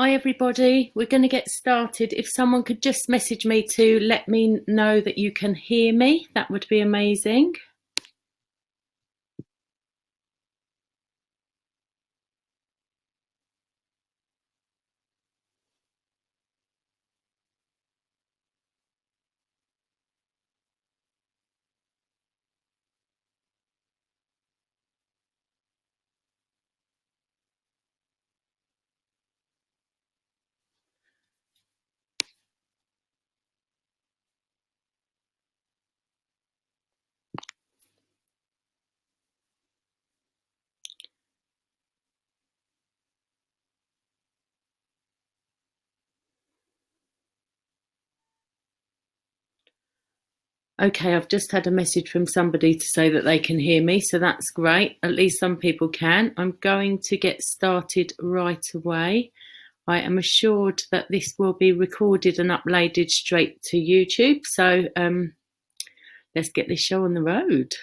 Hi everybody, we're going to get started. If someone could just message me to let me know that you can hear me, that would be amazing. Okay, I've just had a message from somebody to say that they can hear me, so that's great. At least some people can. I'm going to get started right away. I am assured that this will be recorded and uploaded straight to YouTube, so let's get this show on the road.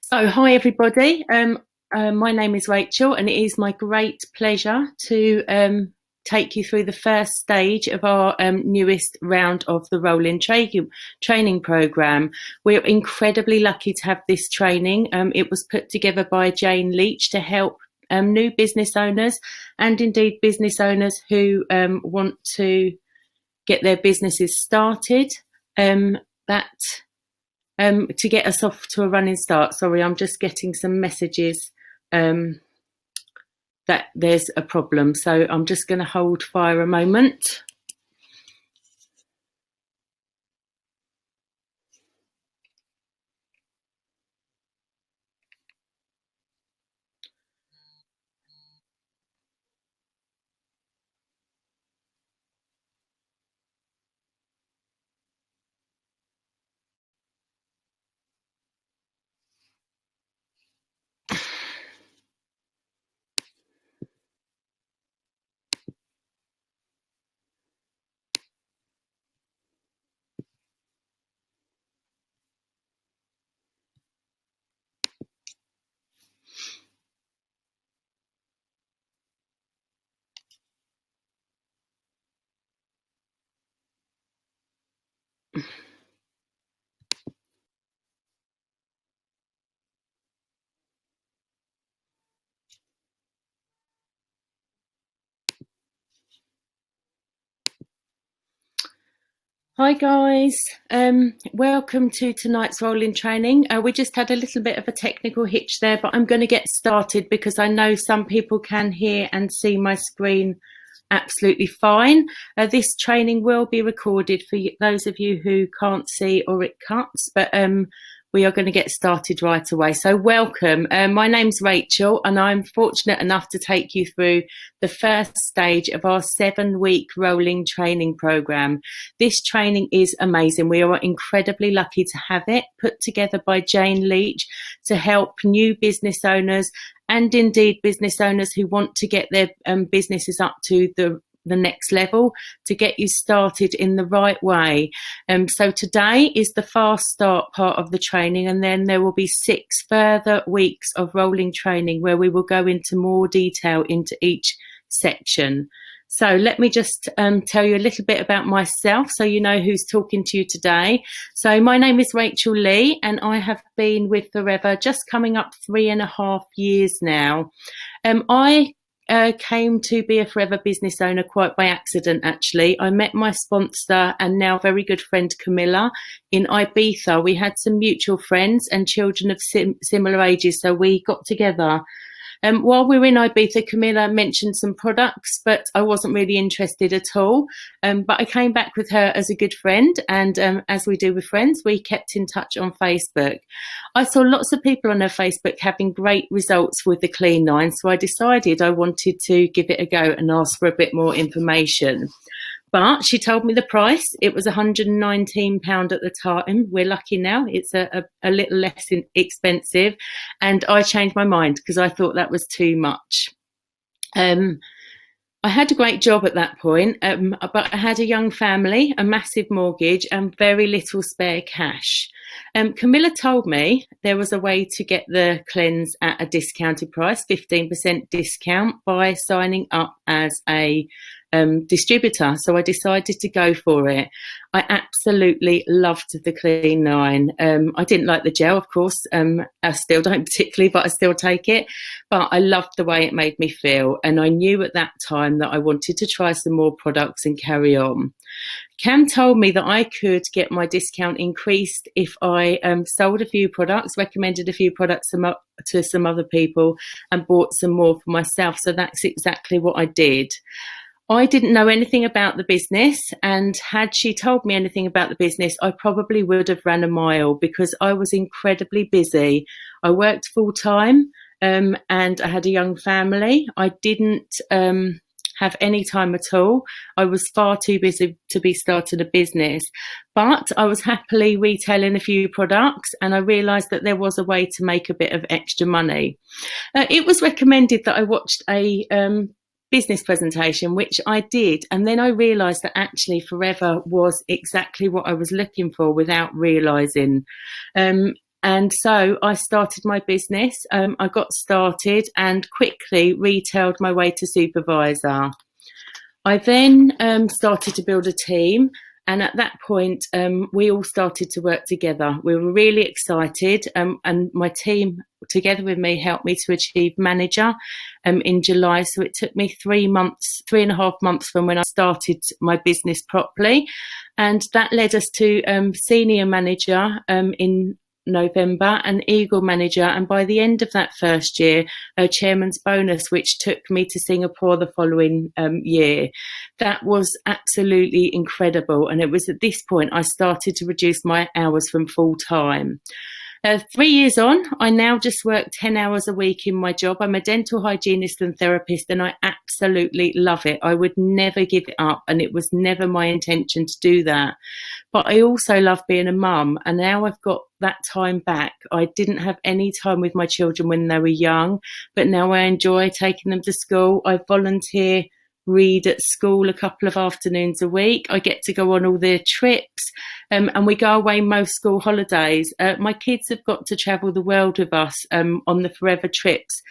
So, hi everybody. My name is Rachel, and it is my great pleasure to take you through the first stage of our newest round of the Rolling Training Programme. We're incredibly lucky to have this training. It was put together by Jane Leach to help new business owners and indeed business owners who want to get their businesses started. To get us off to a running start. Sorry, I'm just getting some messages that there's a problem. So I'm just going to hold fire a moment. Hi guys, welcome to tonight's rolling training. We just had a little bit of a technical hitch there, but I'm going to get started because I know some people can hear and see my screen absolutely fine. This training will be recorded for those of you who can't see or it cuts, but we are going to get started right away. So welcome. My name's Rachel, and I'm fortunate enough to take you through the first stage of our 7-week rolling training program. This training is amazing. We are incredibly lucky to have it put together by Jane Leach to help new business owners and indeed business owners who want to get their businesses up to the next level, to get you started in the right way. So today is the fast start part of the training, and then there will be 6 further weeks of rolling training where we will go into more detail into each section. So let me just tell you a little bit about myself so you know who's talking to you today. So my name is Rachel Lee, and I have been with Forever just coming up 3.5 years now. I came to be a Forever business owner quite by accident, actually. I met my sponsor and now very good friend Camilla in Ibiza. We had some mutual friends and children of similar ages, so we got together. While we were in Ibiza, Camilla mentioned some products, but I wasn't really interested at all. But I came back with her as a good friend, and as we do with friends, we kept in touch on Facebook. I saw lots of people on her Facebook having great results with the Clean 9, so I decided I wanted to give it a go and ask for a bit more information. But she told me the price. It was £119 at the time. We're lucky now. It's a little less expensive. And I changed my mind because I thought that was too much. I had a great job at that point, but I had a young family, a massive mortgage, and very little spare cash. Camilla told me there was a way to get the cleanse at a discounted price, 15% discount, by signing up as a distributor. So I decided to go for it. I absolutely loved the Clean 9. I didn't like the gel, of course. I still don't particularly, but I still take it. But I loved the way it made me feel. And I knew at that time that I wanted to try some more products and carry on. Cam told me that I could get my discount increased if I sold a few products, recommended a few products to some other people, and bought some more for myself. So that's exactly what I did. I didn't know anything about the business, and had she told me anything about the business, I probably would have ran a mile, because I was incredibly busy. I worked full time, and I had a young family. I didn't have any time at all. I was far too busy to be starting a business, but I was happily retailing a few products, and I realised that there was a way to make a bit of extra money. It was recommended that I watched a business presentation, which I did, and then I realised that actually Forever was exactly what I was looking for without realising. And so I started my business. I got started and quickly retailed my way to supervisor. I then started to build a team. And at that point, we all started to work together. We were really excited. And my team, together with me, helped me to achieve manager in July. So it took me 3.5 months from when I started my business properly. And that led us to senior manager in November, and Eagle manager, and by the end of that first year, a chairman's bonus, which took me to Singapore the following year. That was absolutely incredible, and it was at this point I started to reduce my hours from full time. 3 years on, I now just work 10 hours a week in my job. I'm a dental hygienist and therapist, and I absolutely love it. I would never give it up, and it was never my intention to do that. But I also love being a mum, and now I've got that time back. I didn't have any time with my children when they were young, but now I enjoy taking them to school. I volunteer, read at school a couple of afternoons a week. I get to go on all their trips, and we go away most school holidays. My kids have got to travel the world with us on the Forever trips,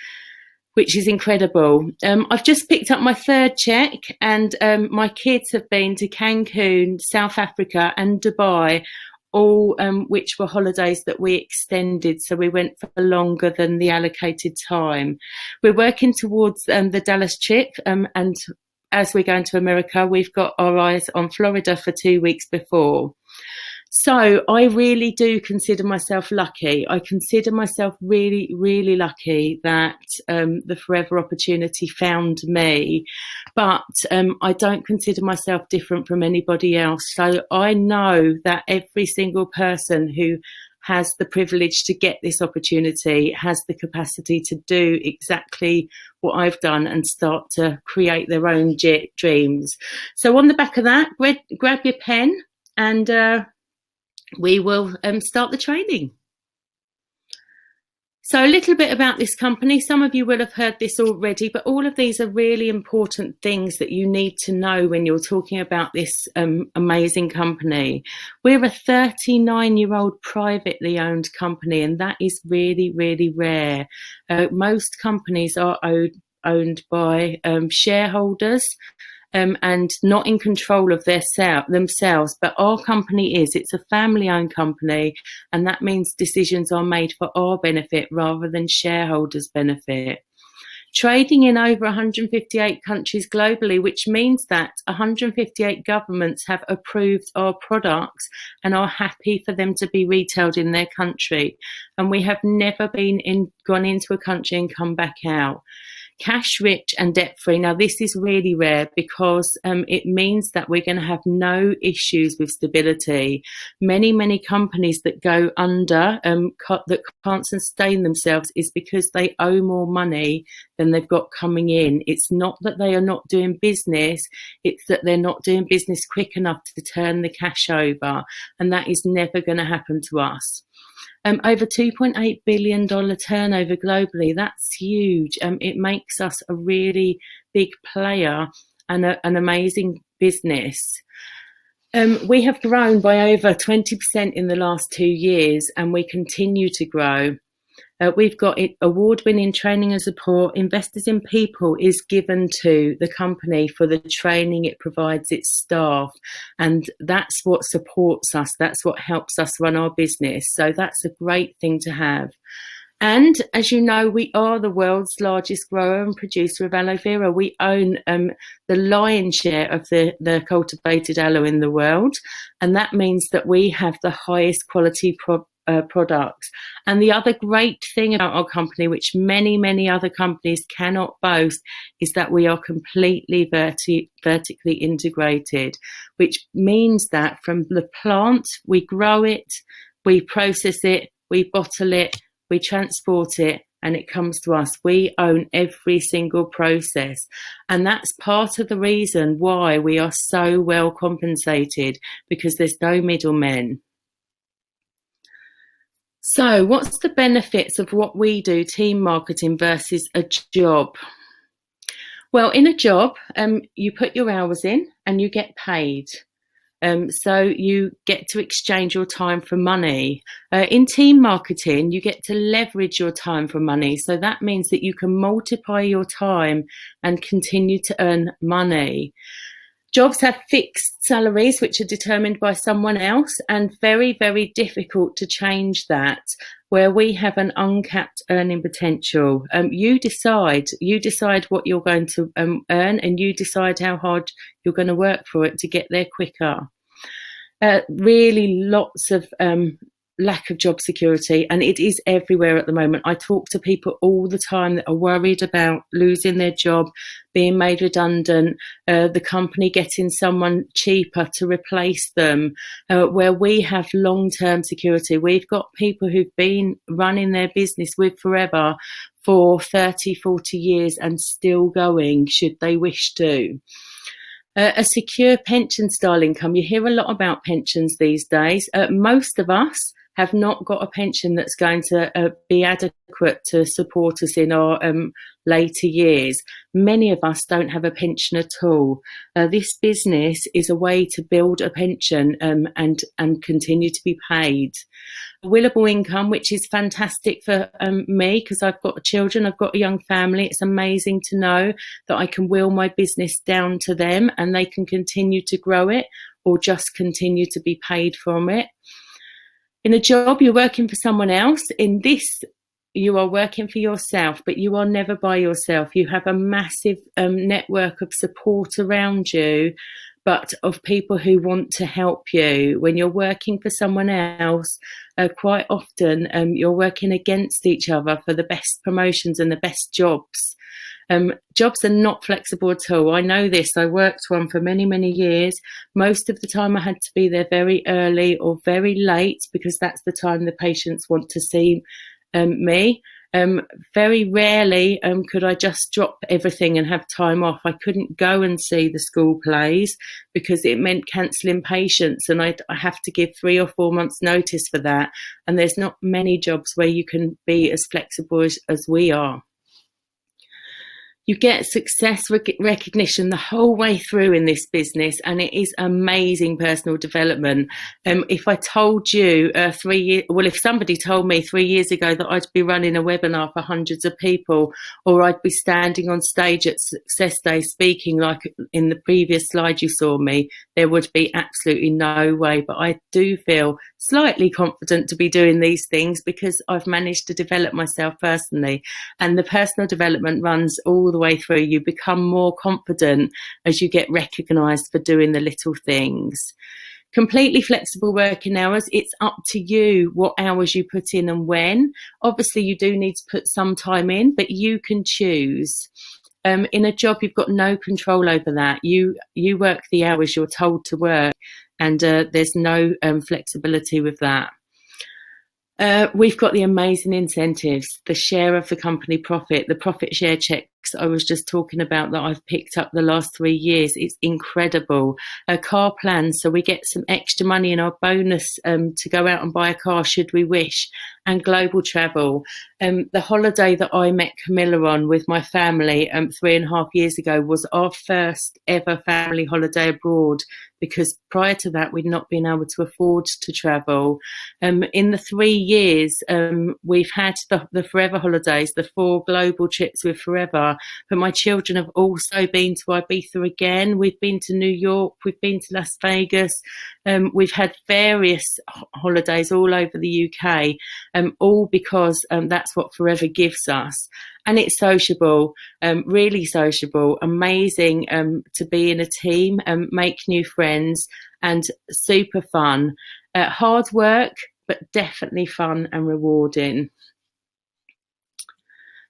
which is incredible. I've just picked up my third check, and my kids have been to Cancun, South Africa and Dubai, all which were holidays that we extended, so we went for longer than the allocated time. We're working towards the Dallas trip, and as we're going to America, we've got our eyes on Florida for 2 weeks before. So I really do consider myself lucky. I consider myself really, really lucky that the Forever opportunity found me. But I don't consider myself different from anybody else. So I know that every single person who has the privilege to get this opportunity has the capacity to do exactly what I've done and start to create their own dreams. So on the back of that, grab your pen, and we will start the training. So a little bit about this company. Some of you will have heard this already, but all of these are really important things that you need to know when you're talking about this amazing company. We're a 39-year-old privately owned company, and that is really, really rare. Most companies are owned by shareholders, and not in control of themselves, but our company is. It's a family-owned company, and that means decisions are made for our benefit rather than shareholders' benefit. Trading in over 158 countries globally, which means that 158 governments have approved our products and are happy for them to be retailed in their country. And we have never gone into a country and come back out. Cash rich and debt free. Now, this is really rare because it means that we're going to have no issues with stability. Many companies that go under, that can't sustain themselves, is because they owe more money than they've got coming in. It's not that they are not doing business, it's that they're not doing business quick enough to turn the cash over, and that is never going to happen to us. Over $2.8 billion turnover globally. That's huge. It makes us a really big player and an amazing business. We have grown by over 20% in the last 2 years, and we continue to grow. We've got award-winning training and support. Investors in People is given to the company for the training it provides its staff, and that's what supports us. That's what helps us run our business. So that's a great thing to have. And as you know, we are the world's largest grower and producer of aloe vera. We own the lion's share of the cultivated aloe in the world. And that means that we have the highest quality products. And the other great thing about our company, which many other companies cannot boast, is that we are completely vertically integrated, which means that from the plant, we grow it, we process it, we bottle it, we transport it, and it comes to us. We own every single process. And that's part of the reason why we are so well compensated, because there's no middlemen. So what's the benefits of what we do, team marketing, versus a job? Well, in a job, you put your hours in and you get paid. So you get to exchange your time for money. In team marketing, you get to leverage your time for money. So that means that you can multiply your time and continue to earn money. Jobs have fixed salaries, which are determined by someone else, and very difficult to change that, where we have an uncapped earning potential. You decide what you're going to earn, and you decide how hard you're going to work for it to get there quicker. Really lots of lack of job security, and it is everywhere at the moment. I talk to people all the time that are worried about losing their job, being made redundant, the company getting someone cheaper to replace them, where we have long-term security. We've got people who've been running their business with forever for 30, 40 years and still going should they wish to. A secure pension style income. You hear a lot about pensions these days. Most of us have not got a pension that's going to be adequate to support us in our later years. Many of us don't have a pension at all. This business is a way to build a pension and continue to be paid. Willable income, which is fantastic for me, because I've got children, I've got a young family. It's amazing to know that I can will my business down to them and they can continue to grow it or just continue to be paid from it. In a job, you're working for someone else. In this, you are working for yourself, but you are never by yourself. You have a massive network of support around you, but of people who want to help you. When you're working for someone else, quite often you're working against each other for the best promotions and the best jobs. Jobs are not flexible at all. I know this. I worked one for many years. Most of the time I had to be there very early or very late, because that's the time the patients want to see me. Very rarely could I just drop everything and have time off. I couldn't go and see the school plays because it meant cancelling patients, and I have to give 3 or 4 months notice for that. And there's not many jobs where you can be as flexible as we are. You get success recognition the whole way through in this business, and it is amazing personal development. If I told you if somebody told me 3 years ago that I'd be running a webinar for hundreds of people, or I'd be standing on stage at Success Day speaking like in the previous slide you saw me, there would be absolutely no way. But I do feel slightly confident to be doing these things because I've managed to develop myself personally, and the personal development runs all the way through. You become more confident as you get recognized for doing the little things. Completely flexible working hours. It's up to you what hours you put in and when. Obviously you do need to put some time in, but you can choose. In a job, you've got no control over that. You work the hours you're told to work, and there's no flexibility with that. We've got the amazing incentives, the share of the company profit, the profit share check I was just talking about that I've picked up the last 3 years. It's incredible. A car plan, so we get some extra money in our bonus to go out and buy a car should we wish, and global travel. The holiday that I met Camilla on with my family 3.5 years ago was our first ever family holiday abroad, because prior to that we'd not been able to afford to travel. In the 3 years we've had the Forever holidays, the 4 global trips with Forever, but my children have also been to Ibiza again. We've been to New York, we've been to Las Vegas. We've had various holidays all over the UK, all because that's what Forever gives us. And it's sociable, really sociable, amazing to be in a team, make new friends, and super fun. Hard work, but definitely fun and rewarding.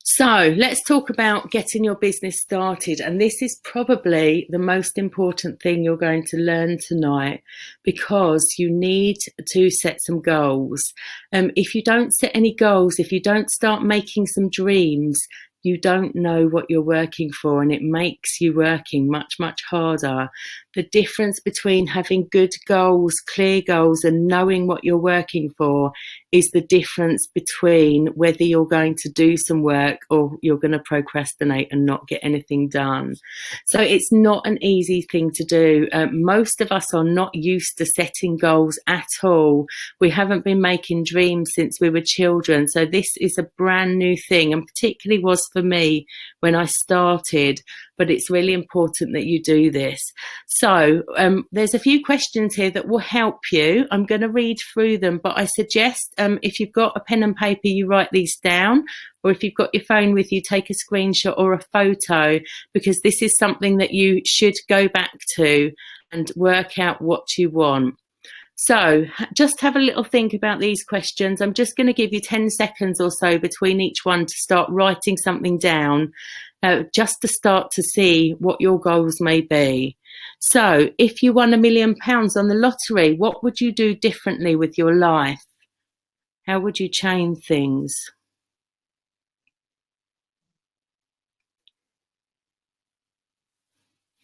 So let's talk about getting your business started. And this is probably the most important thing you're going to learn tonight, because you need to set some goals. If you don't set any goals, if you don't start making some dreams, you don't know what you're working for, and it makes you working much, much harder. The difference between having good goals, clear goals, and knowing what you're working for is the difference between whether you're going to do some work or you're going to procrastinate and not get anything done. So it's not an easy thing to do. Most of us are not used to setting goals at all. We haven't been making dreams since we were children. So this is a brand new thing, and particularly was for me when I started, but it's really important that you do this. So there's a few questions here that will help you. I'm going to read through them, but I suggest if you've got a pen and paper, you write these down, or if you've got your phone with you, take a screenshot or a photo, because this is something that you should go back to and work out what you want. So just have a little think about these questions. I'm just going to give you 10 seconds or so between each one to start writing something down, just to start to see what your goals may be. So if you won £1 million on the lottery, what would you do differently with your life? How would you change things?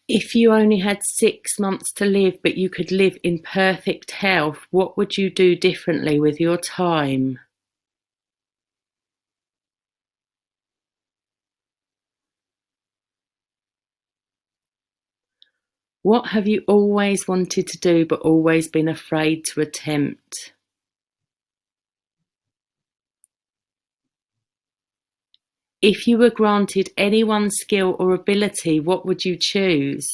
If you only had 6 months to live, but you could live in perfect health, what would you do differently with your time? What have you always wanted to do but always been afraid to attempt? If you were granted any one skill or ability, what would you choose?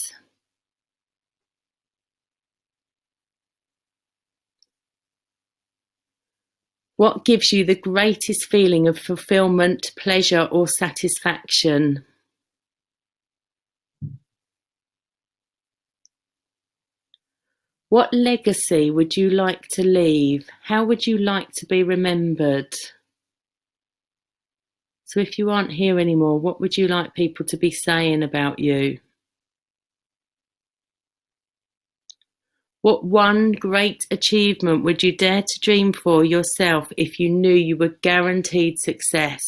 What gives you the greatest feeling of fulfillment, pleasure, or satisfaction? What legacy would you like to leave? How would you like to be remembered? So if you aren't here anymore, what would you like people to be saying about you? What one great achievement would you dare to dream for yourself if you knew you were guaranteed success?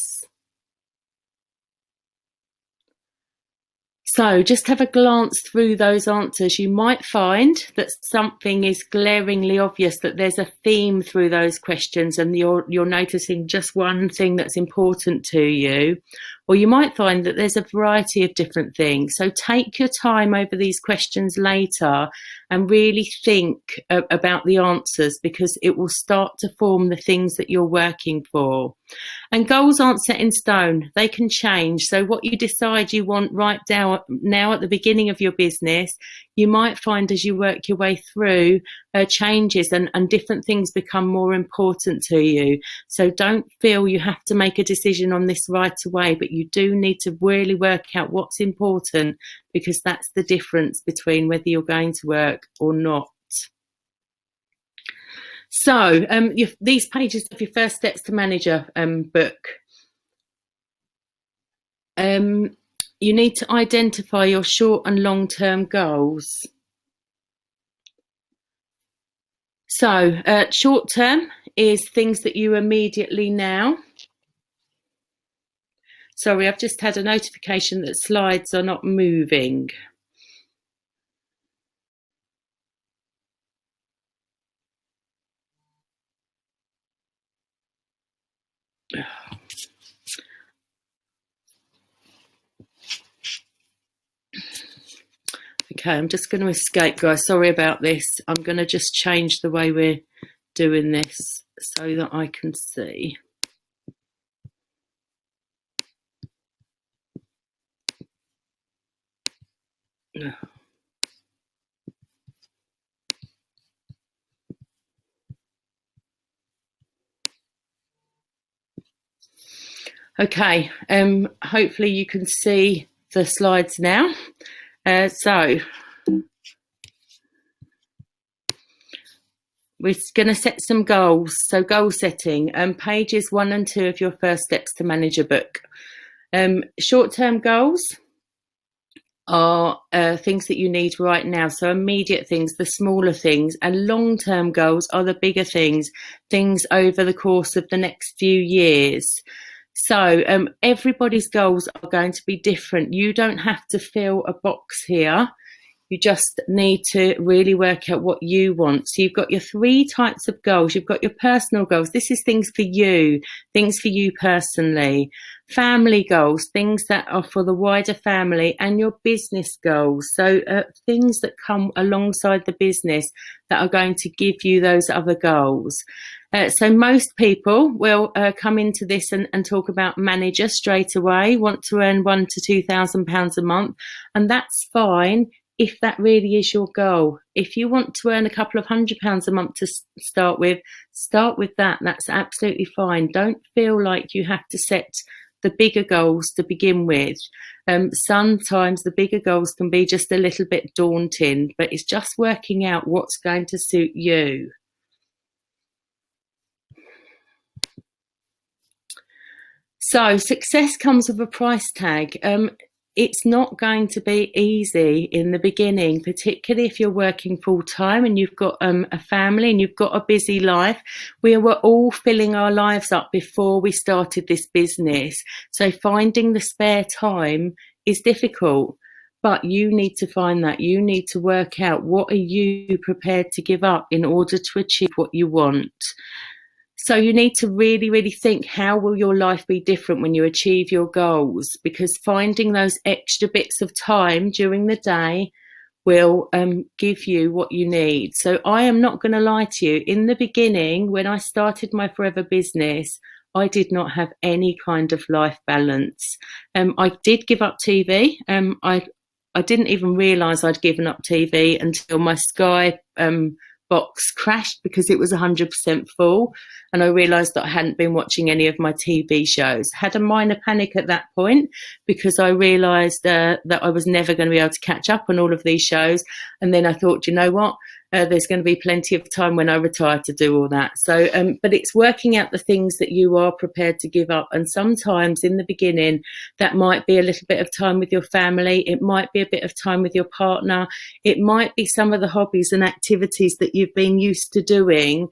So just have a glance through those answers. You might find that something is glaringly obvious, that there's a theme through those questions and you're noticing just one thing that's important to you. Or you might find that there's a variety of different things. So take your time over these questions later and really think about the answers, because it will start to form the things that you're working for. And goals aren't set in stone, they can change. So what you decide you want right down now at the beginning of your business, you might find as you work your way through changes and different things become more important to you. So don't feel you have to make a decision on this right away, but you do need to really work out what's important, because that's the difference between whether you're going to work or not. So these pages of your First Steps to Manager book. You need to identify your short and long-term goals. So short-term is things that you immediately now. Sorry, I've just had a notification that slides are not moving. Okay, I'm just going to escape, guys. Sorry about this. I'm going to just change the way we're doing this so that I can see. Okay, hopefully you can see the slides now. So we're going to set some goals. So goal setting, pages 1 and 2 of your First Steps to Manager book. Short-term goals are things that you need right now, so immediate things, the smaller things, and long-term goals are the bigger things over the course of the next few years. So everybody's goals are going to be different. You don't have to fill a box here. You just need to really work out what you want. So you've got your 3 types of goals. You've got your personal goals. This is things for you personally. Family goals, things that are for the wider family, and your business goals. So things that come alongside the business that are going to give you those other goals. So most people will come into this and talk about manager straight away, want to earn £1,000 to £2,000 a month, and that's fine if that really is your goal. If you want to earn a couple of £100 a month to start with that. That's absolutely fine. Don't feel like you have to set the bigger goals to begin with. Sometimes the bigger goals can be just a little bit daunting, but it's just working out what's going to suit you. So success comes with a price tag. It's not going to be easy in the beginning, particularly if you're working full time and you've got a family and you've got a busy life. We were all filling our lives up before we started this business. So finding the spare time is difficult, but you need to find that. You need to work out what are you prepared to give up in order to achieve what you want. So you need to really, really think, how will your life be different when you achieve your goals? Because finding those extra bits of time during the day will give you what you need. So I am not going to lie to you. In the beginning, when I started my Forever business, I did not have any kind of life balance. I did give up TV. I didn't even realise I'd given up TV until my Sky box crashed because it was 100% full, and I realised that I hadn't been watching any of my TV shows. Had a minor panic at that point because I realised that I was never going to be able to catch up on all of these shows, and then I thought, you know what, there's going to be plenty of time when I retire to do all that. So but it's working out the things that you are prepared to give up, and sometimes in the beginning that might be a little bit of time with your family, it might be a bit of time with your partner, it might be some of the hobbies and activities that you've been used to doing.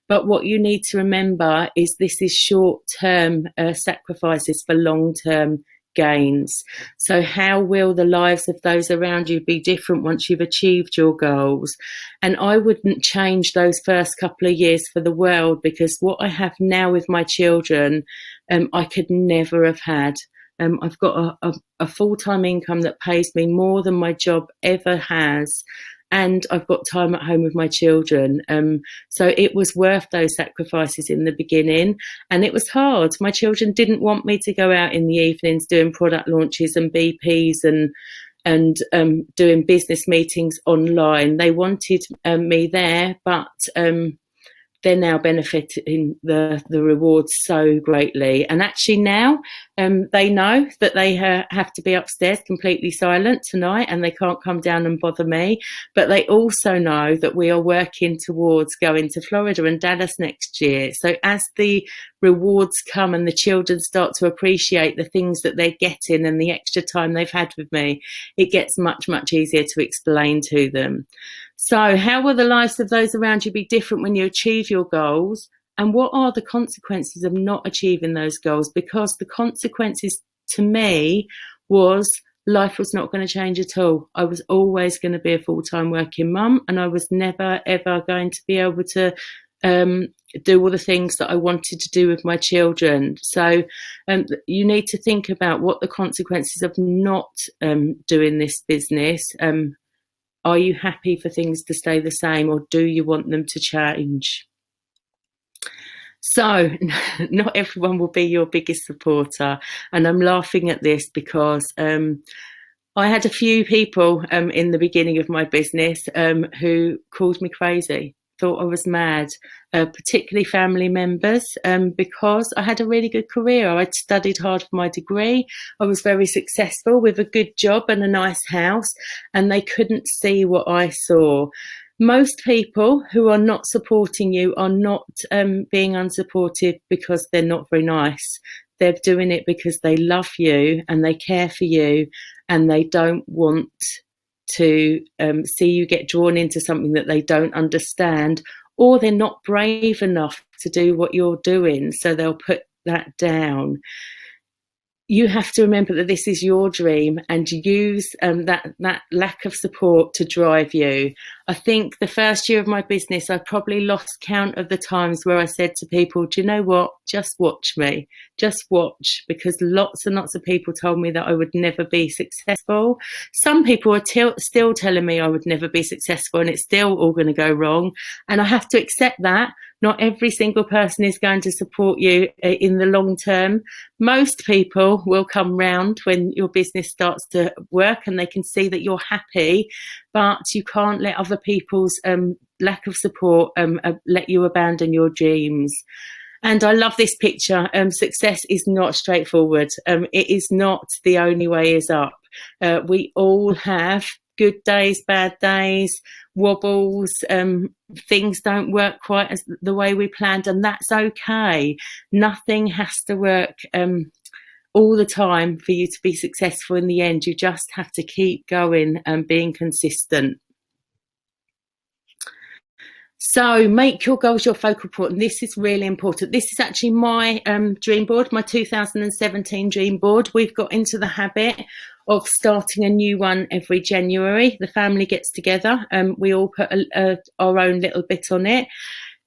But what you need to remember is this is short-term sacrifices for long-term gains. So how will the lives of those around you be different once you've achieved your goals? And I wouldn't change those first couple of years for the world, because what I have now with my children, I could never have had. I've got a full-time income that pays me more than my job ever has. And I've got time at home with my children. So it was worth those sacrifices in the beginning. And it was hard. My children didn't want me to go out in the evenings doing product launches and BPs and doing business meetings online. They wanted me there, but they're now benefiting the rewards so greatly. And actually now they know that they have to be upstairs completely silent tonight and they can't come down and bother me. But they also know that we are working towards going to Florida and Dallas next year. So as the rewards come and the children start to appreciate the things that they're getting and the extra time they've had with me, it gets much, much easier to explain to them. So how will the lives of those around you be different when you achieve your goals? And what are the consequences of not achieving those goals? Because the consequences to me was life was not going to change at all. I was always going to be a full-time working mum, and I was never, ever going to be able to do all the things that I wanted to do with my children. So you need to think about what the consequences of not doing this business. Are you happy for things to stay the same, or do you want them to change? So not everyone will be your biggest supporter, and I'm laughing at this because I had a few people in the beginning of my business who called me crazy, thought I was mad, particularly family members, because I had a really good career. I'd studied hard for my degree. I was very successful with a good job and a nice house, and they couldn't see what I saw. Most people who are not supporting you are not being unsupportive because they're not very nice. They're doing it because they love you and they care for you, and they don't want to see you get drawn into something that they don't understand, or they're not brave enough to do what you're doing, so they'll put that down. You have to remember that this is your dream, and use that lack of support to drive you. I think the first year of my business, I probably lost count of the times where I said to people, do you know what, just watch me, just watch, because lots and lots of people told me that I would never be successful. Some people are still telling me I would never be successful, and it's still all going to go wrong, and I have to accept that. Not every single person is going to support you in the long term. Most people will come round when your business starts to work and they can see that you're happy, but you can't let other people's lack of support let you abandon your dreams. And I love this picture. Success is not straightforward. It is not the only way is up. We all have good days, bad days, wobbles, things don't work quite as the way we planned, and that's okay. Nothing has to work all the time for you to be successful in the end. You just have to keep going and being consistent. So make your goals your focal point, and this is really important. This is actually my dream board, my 2017 dream board. We've got into the habit of starting a new one every January. The family gets together and we all put our own little bit on it.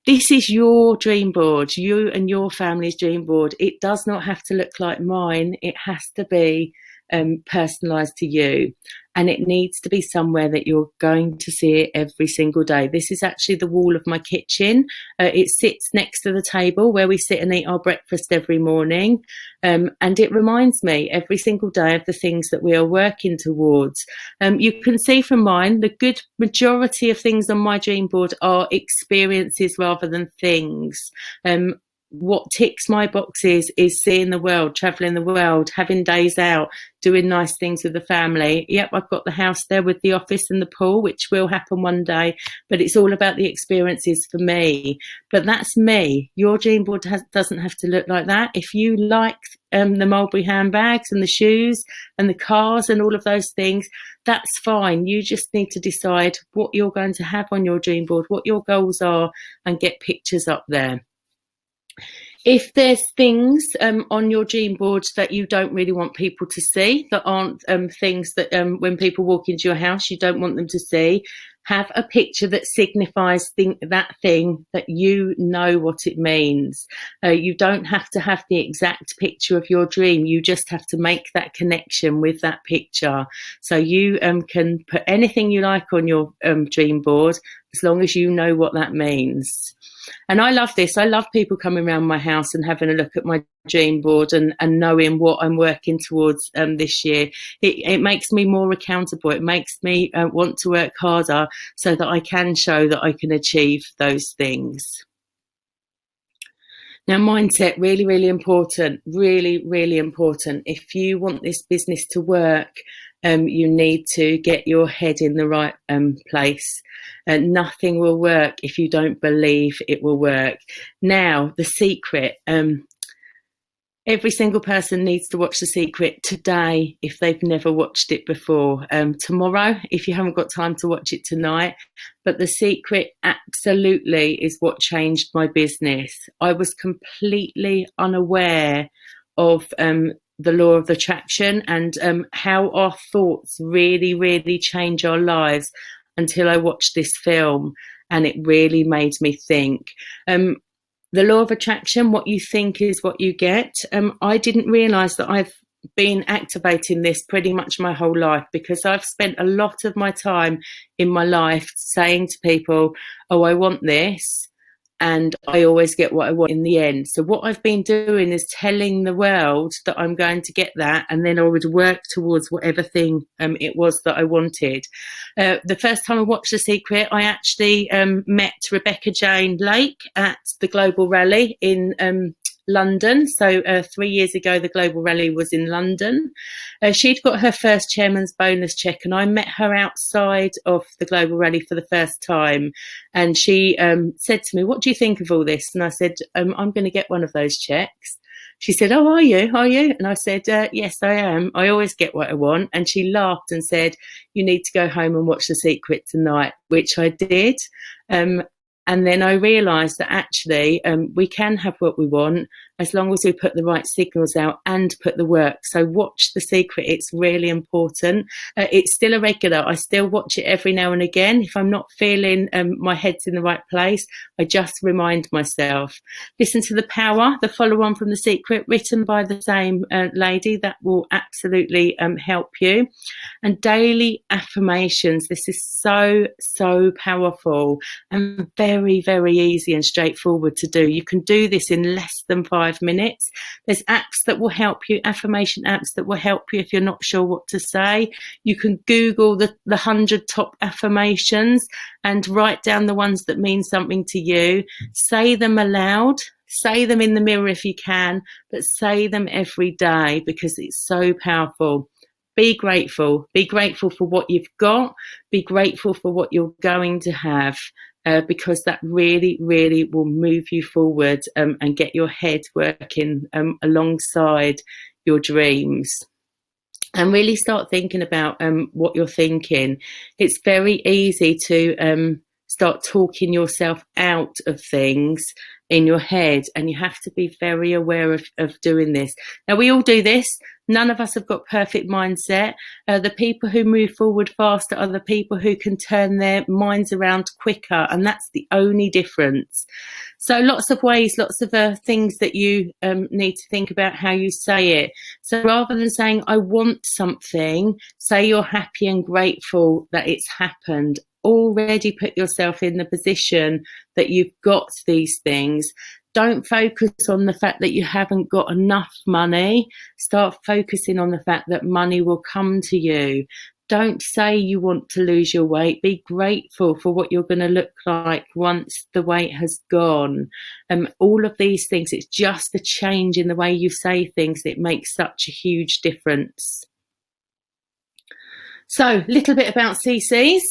This is your dream board, you and your family's dream board. It does not have to look like mine. It has to be personalised to you, and it needs to be somewhere that you're going to see it every single day. This is actually the wall of my kitchen. It sits next to the table where we sit and eat our breakfast every morning, and it reminds me every single day of the things that we are working towards. You can see from mine, the good majority of things on my dream board are experiences rather than things. What ticks my boxes is seeing the world, traveling the world, having days out, doing nice things with the family. Yep, I've got the house there with the office and the pool, which will happen one day, but it's all about the experiences for me. But that's me. Your dream board doesn't have to look like that. If you like the Mulberry handbags and the shoes and the cars and all of those things, that's fine. You just need to decide what you're going to have on your dream board, what your goals are, and get pictures up there. If there's things on your dream board that you don't really want people to see, that aren't things that when people walk into your house, you don't want them to see, have a picture that signifies that thing that you know what it means. You don't have to have the exact picture of your dream. You just have to make that connection with that picture. So you can put anything you like on your dream board, as long as you know what that means. And I love this. I love people coming around my house and having a look at my dream board and knowing what I'm working towards this year. It makes me more accountable. It makes me want to work harder so that I can show that I can achieve those things. Now, mindset, really, really important, really, really important. If you want this business to work, you need to get your head in the right place. Nothing will work if you don't believe it will work. Now, The Secret. Every single person needs to watch The Secret today if they've never watched it before. Tomorrow, if you haven't got time to watch it tonight. But The Secret absolutely is what changed my business. I was completely unaware of the law of attraction, and how our thoughts really, really change our lives, until I watched this film, and it really made me think. The law of attraction, what you think is what you get. I didn't realise that I've been activating this pretty much my whole life, because I've spent a lot of my time in my life saying to people, oh, I want this, and I always get what I want in the end. So what I've been doing is telling the world that I'm going to get that, and then I would work towards whatever thing it was that I wanted. The first time I watched The Secret, I actually met Rebecca Jane Lake at the Global Rally in London. So 3 years ago, the Global Rally was in London. She'd got her first chairman's bonus check, and I met her outside of the Global Rally for the first time. And she said to me, what do you think of all this? And I said, I'm going to get one of those checks. She said, oh, are you? Are you? And I said, yes, I am. I always get what I want. And she laughed and said, you need to go home and watch The Secret tonight, which I did. And then I realised that actually we can have what we want, as long as we put the right signals out and put the work. So watch The Secret. It's really important. It's still a regular. I still watch it every now and again. If I'm not feeling my head's in the right place, I just remind myself. Listen to The Power, the follow-on from The Secret, written by the same lady. That will absolutely help you. And daily affirmations. This is so, so powerful and very, very easy and straightforward to do. You can do this in less than 5 minutes. There's apps that will help you, affirmation apps that will help you if you're not sure what to say. You can Google the 100 top affirmations and write down the ones that mean something to you. Say them aloud. Say them in the mirror if you can, but say them every day, because it's so powerful. Be grateful. Be grateful for what you've got. Be grateful for what you're going to have. Because that really, really will move you forward and get your head working alongside your dreams. And really start thinking about what you're thinking. It's very easy to start talking yourself out of things in your head, and you have to be very aware of doing this. Now, we all do this. None of us have got perfect mindset. The people who move forward faster are the people who can turn their minds around quicker, and that's the only difference. So lots of ways, lots of things that you need to think about how you say it. So rather than saying, I want something, say you're happy and grateful that it's happened. Already put yourself in the position that you've got these things. Don't focus on the fact that you haven't got enough money. Start focusing on the fact that money will come to you. Don't say you want to lose your weight. Be grateful for what you're going to look like once the weight has gone. All of these things, it's just a change in the way you say things. It makes such a huge difference. So a little bit about CCs,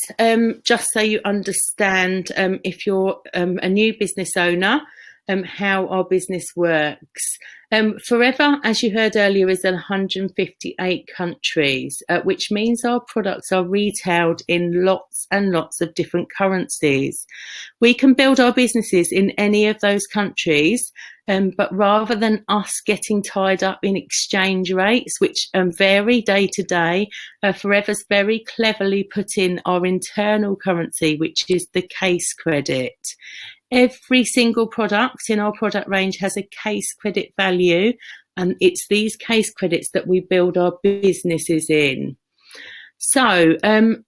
just so you understand if you're a new business owner, how our business works. Forever, as you heard earlier, is in 158 countries, which means our products are retailed in lots and lots of different currencies. We can build our businesses in any of those countries, but rather than us getting tied up in exchange rates, which vary day to day, Forever's very cleverly put in our internal currency, which is the case credit. Every single product in our product range has a case credit value, and it's these case credits that we build our businesses in. So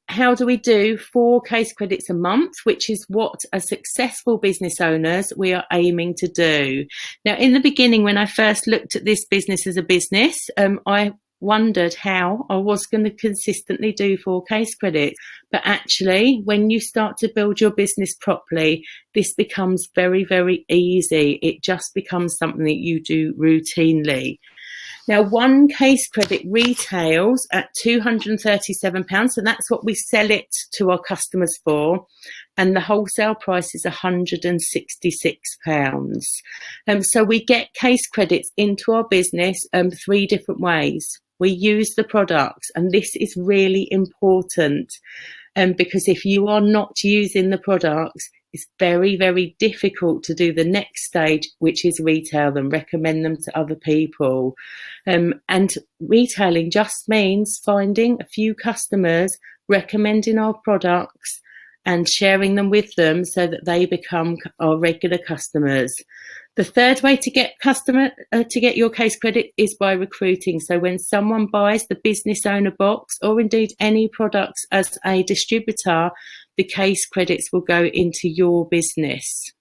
how do we do 4 case credits a month, which is what as successful business owners we are aiming to do. Now, in the beginning, when I first looked at this business as a business, I wondered how I was going to consistently do 4 case credits. But actually, when you start to build your business properly, this becomes very, very easy. It just becomes something that you do routinely. Now, 1 case credit retails at £237, so that's what we sell it to our customers for, and the wholesale price is £166. So we get case credits into our business 3 different ways. We use the products, and this is really important because if you are not using the products, It's very, very difficult to do the next stage, which is retail them, recommend them to other people. And retailing just means finding a few customers, recommending our products and sharing them with them so that they become our regular customers. The third way to get to get your case credit is by recruiting. So when someone buys the business owner box or indeed any products as a distributor, the case credits will go into your business.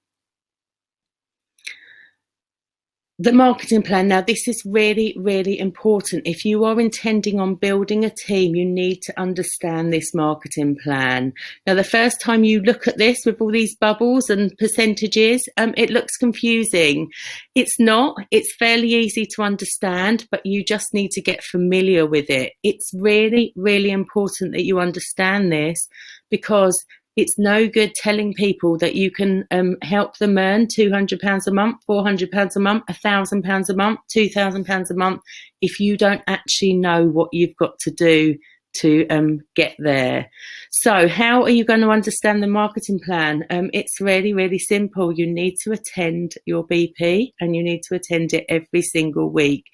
The marketing plan. Now, this is really, really important. If you are intending on building a team, you need to understand this marketing plan. Now, the first time you look at this with all these bubbles and percentages, it looks confusing. It's not. It's fairly easy to understand, but you just need to get familiar with it. It's really, really important that you understand this, because it's no good telling people that you can help them earn £200 a month, £400 a month, £1,000 a month, £2,000 a month if you don't actually know what you've got to do to get there. So how are you going to understand the marketing plan? It's really, really simple. You need to attend your BP and you need to attend it every single week.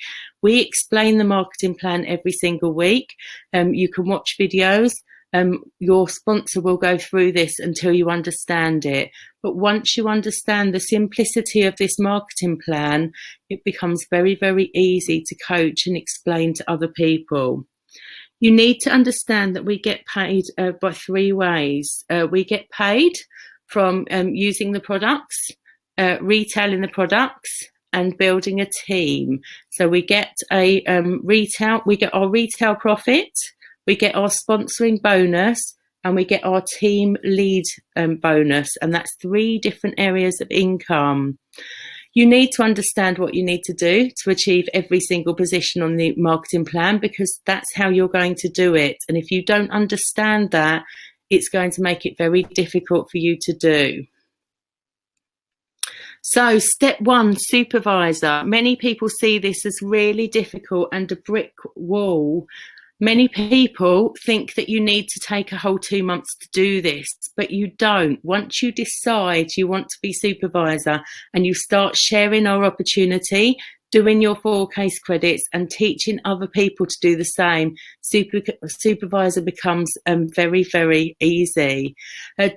We explain the marketing plan every single week. You can watch videos. Your sponsor will go through this until you understand it. But once you understand the simplicity of this marketing plan, it becomes very, very easy to coach and explain to other people. You need to understand that we get paid by three ways. We get paid from using the products, retailing the products, and building a team. So we get we get our retail profit, we get our sponsoring bonus, and we get our team lead bonus. And that's three different areas of income. You need to understand what you need to do to achieve every single position on the marketing plan, because that's how you're going to do it. And if you don't understand that, it's going to make it very difficult for you to do. So step one, supervisor. Many people see this as really difficult and a brick wall. Many people think that you need to take a whole 2 months to do this, but you don't. Once you decide you want to be supervisor and you start sharing our opportunity, doing your 4 case credits and teaching other people to do the same, supervisor becomes very, very easy.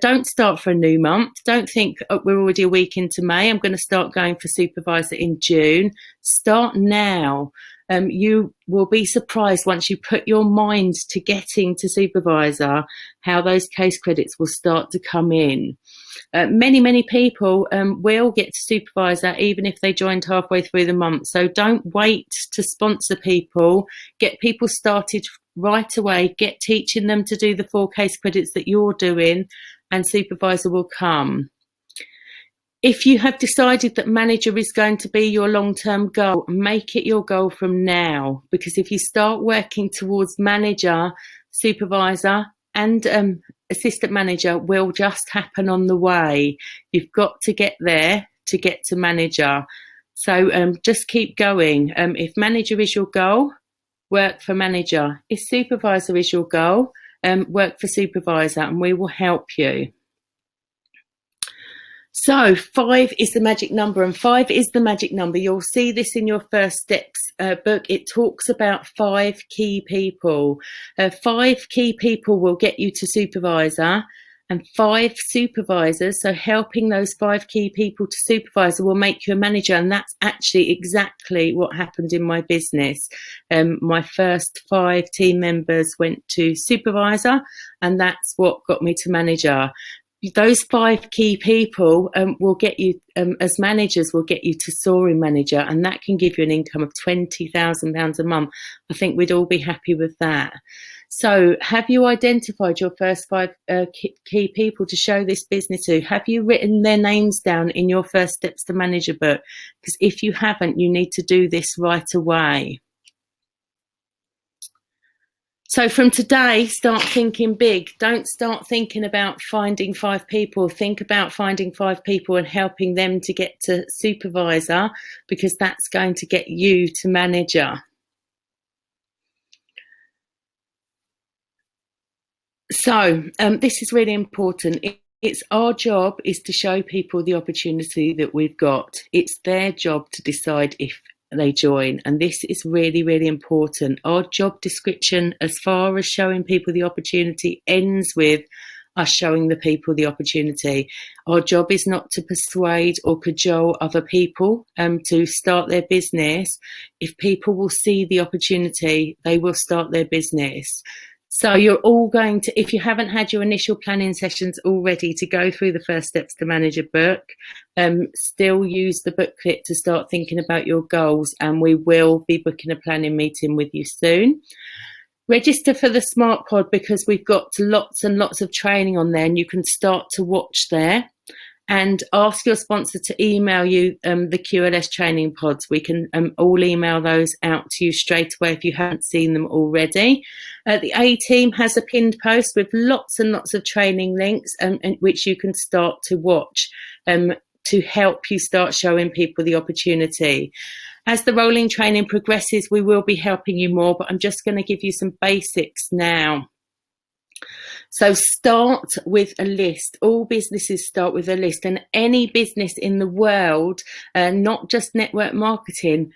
Don't start for a new month. Don't think, oh, we're already a week into May, I'm going to start going for supervisor in June. Start now. You will be surprised once you put your mind to getting to supervisor, how those case credits will start to come in. Many people will get to supervisor even if they joined halfway through the month. So don't wait to sponsor people. Get people started right away. Get teaching them to do the 4 case credits that you're doing, and supervisor will come. If you have decided that manager is going to be your long-term goal, make it your goal from now, because if you start working towards manager, supervisor and assistant manager will just happen on the way. You've got to get there to get to manager. So just keep going. If manager is your goal, work for manager. If supervisor is your goal, work for supervisor, and we will help you. So 5 is the magic number, and 5 is the magic number. You'll see this in your First Steps book. It talks about 5 key people. 5 key people will get you to supervisor, and 5 supervisors, so helping those 5 key people to supervisor, will make you a manager. And that's actually exactly what happened in my business. My first 5 team members went to supervisor, and that's what got me to manager. Those 5 key people will get you, as managers, will get you to soaring manager, and that can give you an income of £20,000 a month. I think we'd all be happy with that. So have you identified your first 5 key people to show this business to? Have you written their names down in your First Steps to Manager book? Because if you haven't, you need to do this right away. So from today, start thinking big. Don't start thinking about finding 5 people. Think about finding 5 people and helping them to get to supervisor, because that's going to get you to manager. So this is really important. It's our job is to show people the opportunity that we've got. It's their job to decide if they join. And this is really, really important. Our job description, as far as showing people the opportunity, ends with us showing the people the opportunity. Our job is not to persuade or cajole other people to start their business. If people will see the opportunity, they will start their business. So you're all going to, if you haven't had your initial planning sessions already to go through the First Steps to Manage a Book, still use the booklet to start thinking about your goals, and we will be booking a planning meeting with you soon. Register for the Smart Pod because we've got lots and lots of training on there, and you can start to watch there. And ask your sponsor to email you the QLS training pods. We can all email those out to you straight away if you haven't seen them already. The A team has a pinned post with lots and lots of training links which you can start to watch to help you start showing people the opportunity. As the rolling training progresses, we will be helping you more, but I'm just going to give you some basics now. So start with a list. All businesses start with a list, and any business in the world, not just network marketing,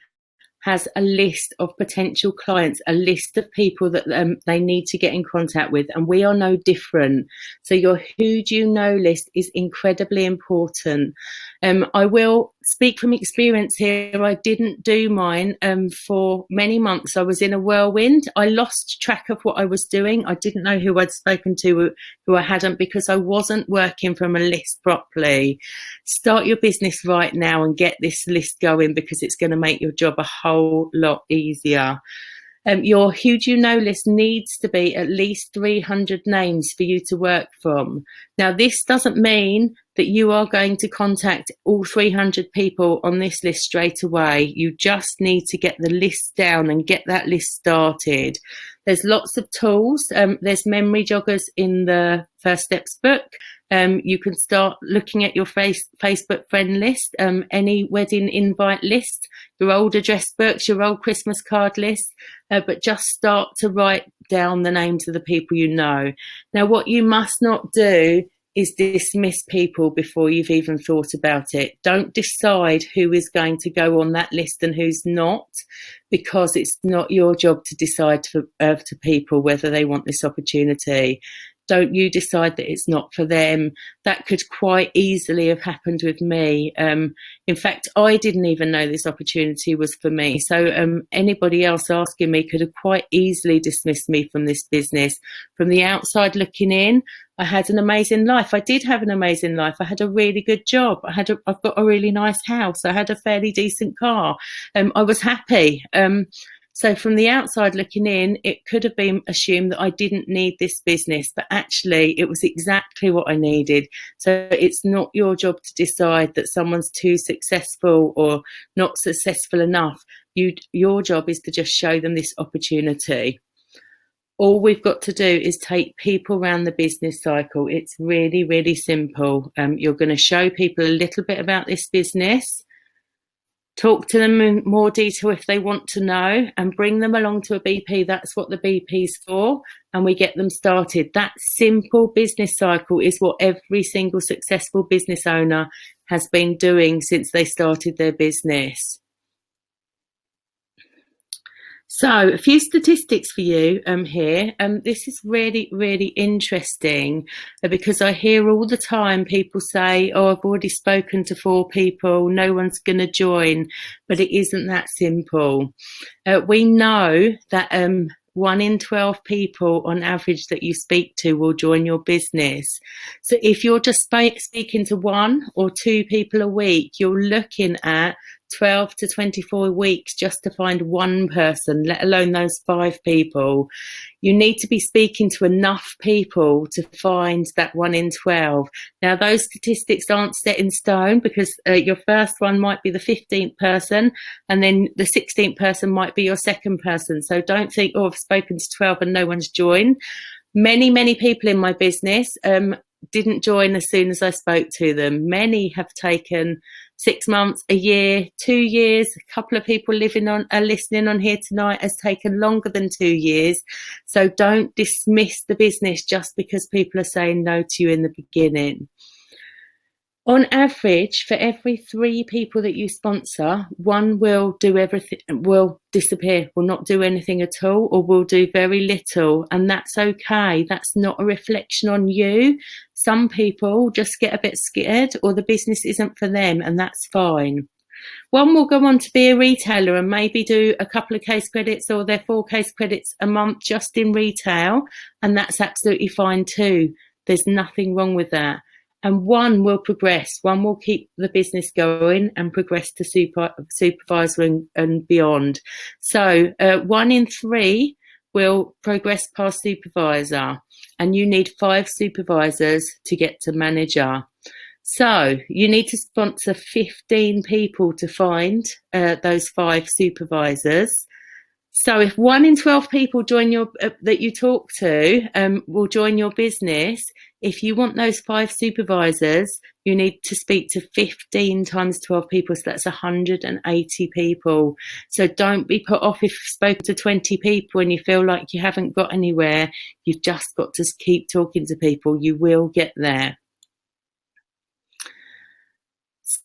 has a list of potential clients, a list of people that they need to get in contact with, and we are no different. So your who do you know list is incredibly important. I will speak from experience here. I didn't do mine for many months. I was in a whirlwind. I lost track of what I was doing. I didn't know who I'd spoken to, who I hadn't, because I wasn't working from a list properly. Start your business right now and get this list going, because it's going to make your job a whole lot easier. Your who do you know list needs to be at least 300 names for you to work from. Now, this doesn't mean that you are going to contact all 300 people on this list straight away. You just need to get the list down and get that list started. There's lots of tools. There's memory joggers in the First Steps book. You can start looking at your Facebook friend list, any wedding invite list, your old address books, your old Christmas card list, but just start to write down the names of the people you know. Now, what you must not do is dismiss people before you've even thought about it. Don't decide who is going to go on that list and who's not, because it's not your job to decide to people whether they want this opportunity. Don't you decide that it's not for them. That could quite easily have happened with me. In fact, I didn't even know this opportunity was for me. So anybody else asking me could have quite easily dismissed me from this business. From the outside looking in, I had an amazing life. I did have an amazing life. I had a really good job. I've got a really nice house. I had a fairly decent car. I was happy. So from the outside looking in, it could have been assumed that I didn't need this business, but actually it was exactly what I needed. So it's not your job to decide that someone's too successful or not successful enough. Your job is to just show them this opportunity. All we've got to do is take people around the business cycle. It's really, really simple. You're going to show people a little bit about this business. Talk to them in more detail if they want to know, and bring them along to a BP. That's what the BP's for, and we get them started. That simple business cycle is what every single successful business owner has been doing since they started their business. So a few statistics for you here. This is really, really interesting because I hear all the time people say, oh, I've already spoken to 4 people, no one's going to join, but it isn't that simple. We know that 1 in 12 people on average that you speak to will join your business. So if you're just speaking to 1 or 2 people a week, you're looking at 12 to 24 weeks just to find 1 person, let alone those 5 people. You need to be speaking to enough people to find that 1 in 12. Now, those statistics aren't set in stone because your first one might be the 15th person, and then the 16th person might be your second person. So don't think, oh, I've spoken to 12 and no one's joined. Many, many people in my business didn't join as soon as I spoke to them. Many have taken 6 months, a year, 2 years. A couple of people listening on here tonight has taken longer than 2 years. So don't dismiss the business just because people are saying no to you in the beginning. On average, for every 3 people that you sponsor, 1 will do everything, will disappear, will not do anything at all, or will do very little. And that's okay. That's not a reflection on you. Some people just get a bit scared, or the business isn't for them, and that's fine. 1 will go on to be a retailer and maybe do a couple of case credits or their 4 case credits a month just in retail, and that's absolutely fine too. There's nothing wrong with that. And 1 will progress. 1 will keep the business going and progress to supervisor and beyond. So 1 in 3 will progress past supervisor, and you need 5 supervisors to get to manager. So you need to sponsor 15 people to find those 5 supervisors. So if 1 in 12 people join that you talk to will join your business, if you want those 5 supervisors, you need to speak to 15 times 12 people. So that's 180 people. So don't be put off if you've spoken to 20 people and you feel like you haven't got anywhere. You've just got to keep talking to people. You will get there.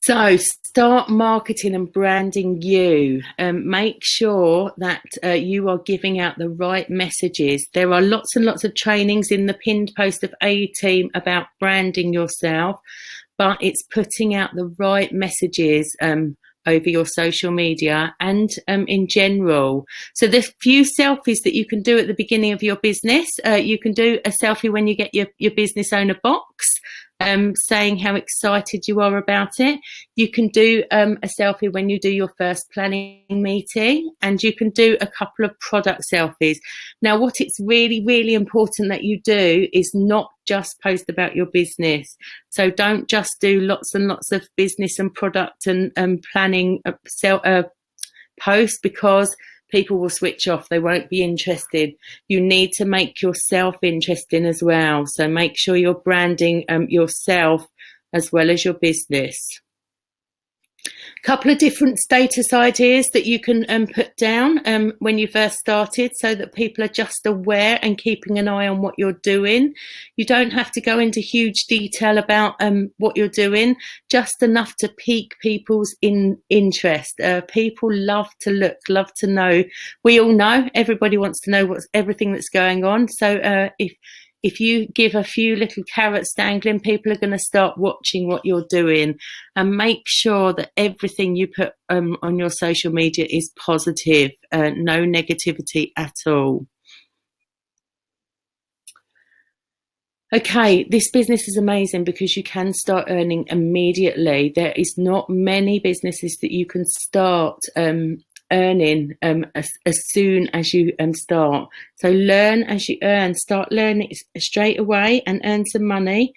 So start marketing and branding you. Make sure that you are giving out the right messages. There are lots and lots of trainings in the pinned post of A-Team about branding yourself, but it's putting out the right messages over your social media and in general. So there's few selfies that you can do at the beginning of your business. You can do a selfie when you get your business owner box, saying how excited you are about it. You can do a selfie when you do your first planning meeting, and you can do a couple of product selfies. Now, what it's really, really important that you do is not just post about your business. So don't just do lots and lots of business and product and planning posts, because people will switch off. They won't be interested. You need to make yourself interesting as well. So make sure you're branding yourself as well as your business. Couple of different status ideas that you can put down when you first started, so that people are just aware and keeping an eye on what you're doing. You don't have to go into huge detail about what you're doing, just enough to pique people's interest. People love to look, love to know. We all know, everybody wants to know everything that's going on. So if you give a few little carrots dangling, people are going to start watching what you're doing. And make sure that everything you put on your social media is positive, no negativity at all. Okay, this business is amazing because you can start earning immediately. There is not many businesses that you can start earning as soon as you start. So learn as you earn. Start learning straight away and earn some money,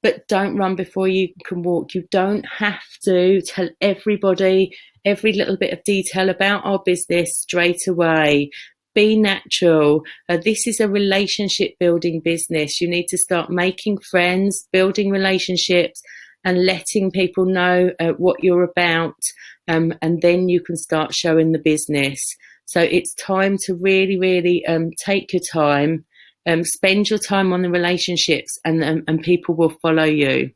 but don't run before you can walk. You don't have to tell everybody every little bit of detail about our business straight away. Be natural. This is a relationship building business. You need to start making friends, building relationships, and letting people know what you're about, and then you can start showing the business. So it's time to really, really take your time, spend your time on the relationships, and people will follow you.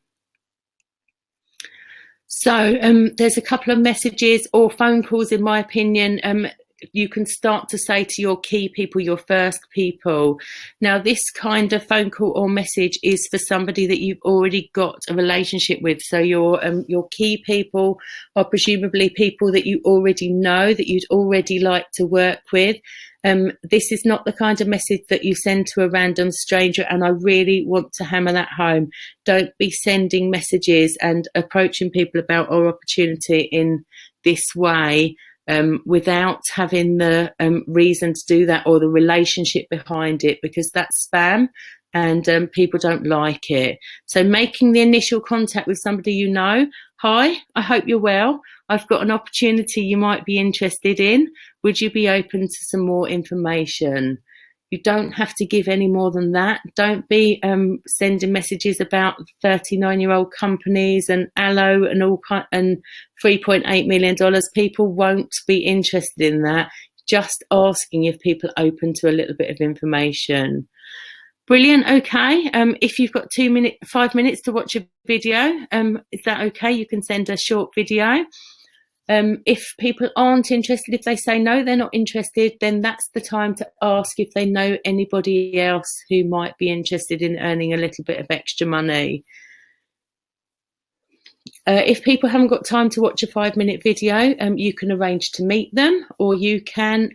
So there's a couple of messages or phone calls, in my opinion, you can start to say to your key people, your first people. Now, this kind of phone call or message is for somebody that you've already got a relationship with. So your key people are presumably people that you already know, that you'd already like to work with. This is not the kind of message that you send to a random stranger, and I really want to hammer that home. Don't be sending messages and approaching people about our opportunity in this way, without having the reason to do that or the relationship behind it, because that's spam and people don't like it. So making the initial contact with somebody you know. Hi, I hope you're well. I've got an opportunity you might be interested in. Would you be open to some more information? You don't have to give any more than that. Don't be sending messages about 39-year-old companies and Allo and and $3.8 million. People won't be interested in that. Just asking if people are open to a little bit of information. Brilliant. Okay. If you've got 5 minutes to watch a video, is that okay? You can send a short video. If people aren't interested, if they say no, they're not interested, then that's the time to ask if they know anybody else who might be interested in earning a little bit of extra money. If people haven't got time to watch a 5-minute video, you can arrange to meet them, or you can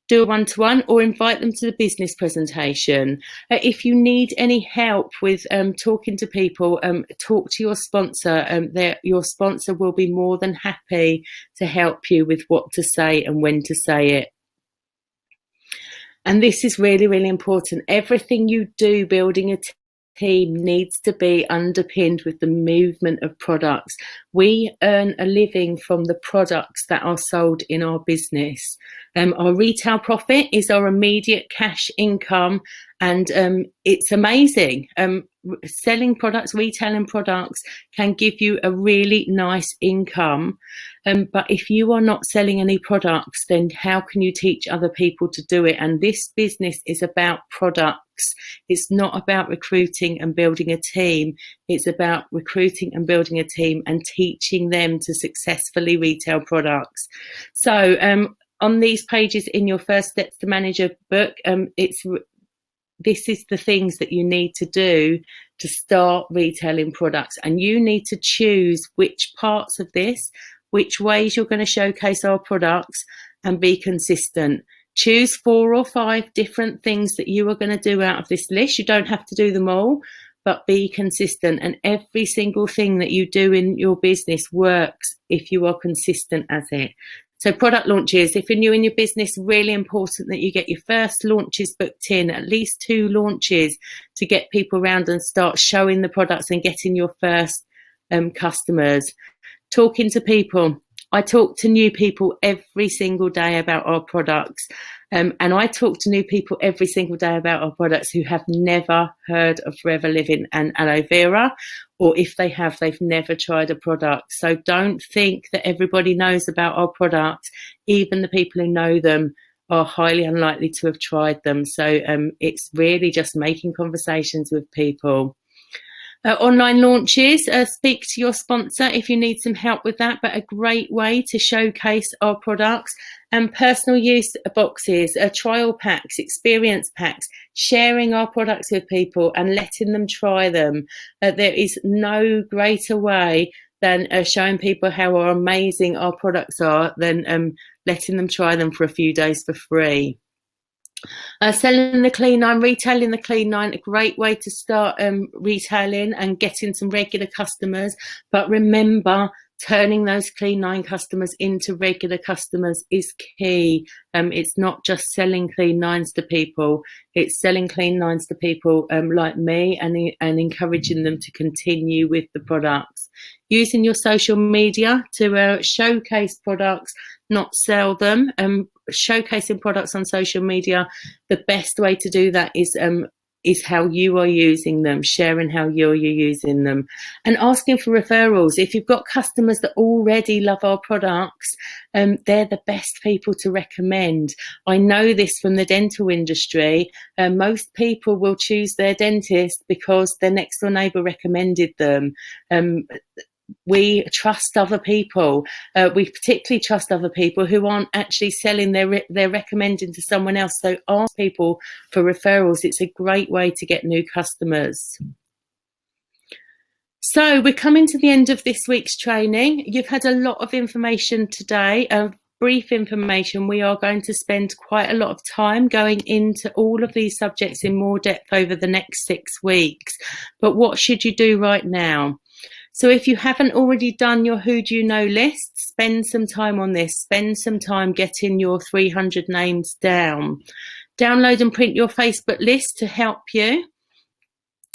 do a one-to-one, or invite them to the business presentation. If you need any help with talking to people, talk to your sponsor. Your sponsor will be more than happy to help you with what to say and when to say it. And this is really, really important. Everything you do building a team needs to be underpinned with the movement of products. We earn a living from the products that are sold in our business. Our retail profit is our immediate cash income, and it's amazing. Selling products, retailing products can give you a really nice income. But if you are not selling any products, then how can you teach other people to do it? And this business is about products. It's not about recruiting and building a team. It's about recruiting and building a team and teaching them to successfully retail products. So on these pages in your First Steps to Manager book, this is the things that you need to do to start retailing products. And you need to choose which parts of this, which ways you're going to showcase our products, and be consistent. Choose 4 or 5 different things that you are going to do out of this list. You don't have to do them all, but be consistent. And every single thing that you do in your business works if you are consistent at it. So product launches, if you're new in your business, really important that you get your first launches booked in, at least 2 launches, to get people around and start showing the products and getting your first customers. Talking to people. I talk to new people every single day about our products. And I talk to new people every single day about our products who have never heard of Forever Living and aloe vera, or if they have, they've never tried a product. So don't think that everybody knows about our products. Even the people who know them are highly unlikely to have tried them. So it's really just making conversations with people. Online launches, speak to your sponsor if you need some help with that, but a great way to showcase our products. And personal use boxes, trial packs, experience packs, sharing our products with people and letting them try them. There is no greater way than showing people how amazing our products are than letting them try them for a few days for free. Selling the Clean 9, retailing the Clean 9, a great way to start retailing and getting some regular customers. But remember, turning those Clean 9 customers into regular customers is key. It's not just selling Clean 9s to people, it's selling Clean 9s to people like me and encouraging them to continue with the products. Using your social media to showcase products, not sell them. Showcasing products on social media, the best way to do that is how you are using them, sharing how you're using them, and asking for referrals. If you've got customers that already love our products, they're the best people to recommend. I know this from the dental industry. Most people will choose their dentist because their next door neighbour recommended them. We trust other people. We particularly trust other people who aren't actually selling, they're recommending to someone else. So ask people for referrals. It's a great way to get new customers. So we're coming to the end of this week's training. You've had a lot of information today, brief information. We are going to spend quite a lot of time going into all of these subjects in more depth over the next 6 weeks. But what should you do right now? So if you haven't already done your Who Do You Know list, spend some time on this. Spend some time getting your 300 names down. Download and print your Facebook list to help you.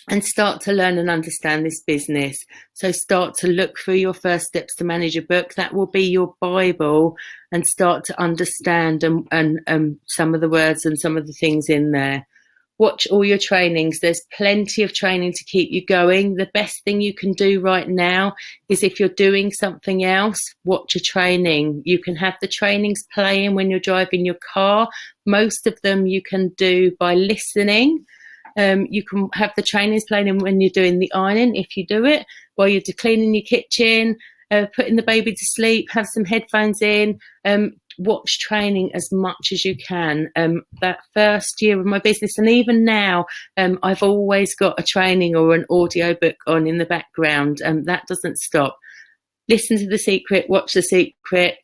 and start to learn and understand this business. So start to look through your first steps to manage a book. That will be your Bible, and start to understand and some of the words and some of the things in there. Watch all your trainings. There's plenty of training to keep you going. The best thing you can do right now is, if you're doing something else, watch a training. You can have the trainings playing when you're driving your car. Most of them you can do by listening. You can have the trainings playing when you're doing the ironing, if you do it, while you're cleaning your kitchen, putting the baby to sleep, have some headphones in, watch training as much as you can. That first year of my business, and even now, I've always got a training or an audio book on in the background. That doesn't stop. Listen to The Secret, watch The Secret,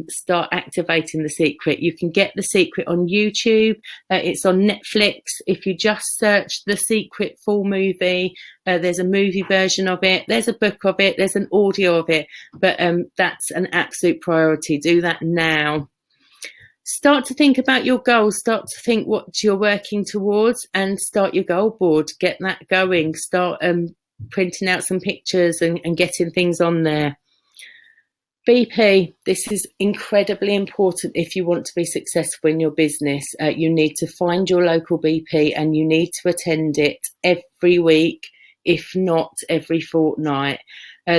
start activating The Secret. You can get The Secret on YouTube. It's on Netflix. If you just search The Secret full movie, there's a movie version of it. There's a book of it. There's an audio of it. But that's an absolute priority. Do that now. Start to think about your goals. Start to think what you're working towards, and start your goal board. Get that going. Start printing out some pictures and getting things on there. BP, this is incredibly important if you want to be successful in your business. You need to find your local BP, and you need to attend it every week, if not every fortnight.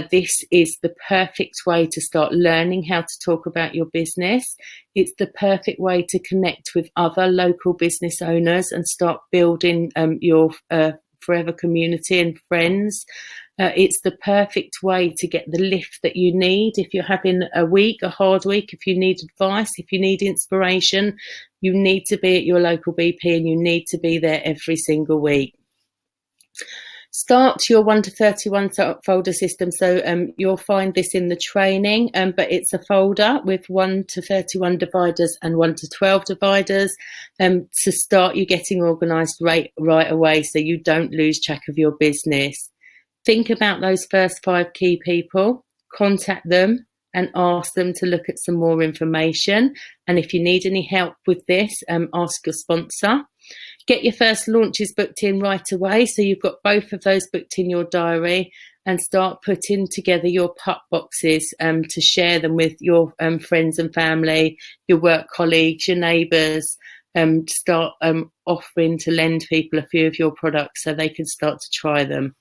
This is the perfect way to start learning how to talk about your business. It's the perfect way to connect with other local business owners and start building your forever community and friends. It's the perfect way to get the lift that you need. If you're having a hard week, if you need advice, if you need inspiration, you need to be at your local BP, and you need to be there every single week. Start your 1 to 31 folder system. So you'll find this in the training, but it's a folder with 1 to 31 dividers and 1 to 12 dividers to start you getting organised right away, so you don't lose track of your business. Think about those first 5 key people, contact them and ask them to look at some more information. And if you need any help with this, ask your sponsor. Get your first launches booked in right away, so you've got both of those booked in your diary, and start putting together your pup boxes to share them with your friends and family, your work colleagues, your neighbours. Start offering to lend people a few of your products so they can start to try them.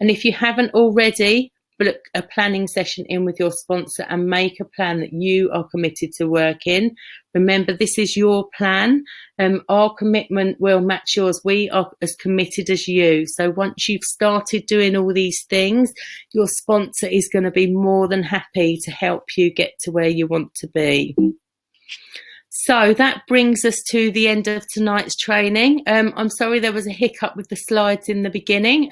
And if you haven't already, book a planning session in with your sponsor and make a plan that you are committed to work in. Remember, this is your plan. Our commitment will match yours. We are as committed as you. So once you've started doing all these things, your sponsor is going to be more than happy to help you get to where you want to be. So that brings us to the end of tonight's training. I'm sorry there was a hiccup with the slides in the beginning,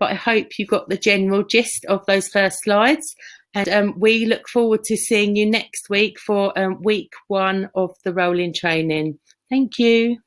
but I hope you got the general gist of those first slides. And we look forward to seeing you next week for week 1 of the rolling training. Thank you.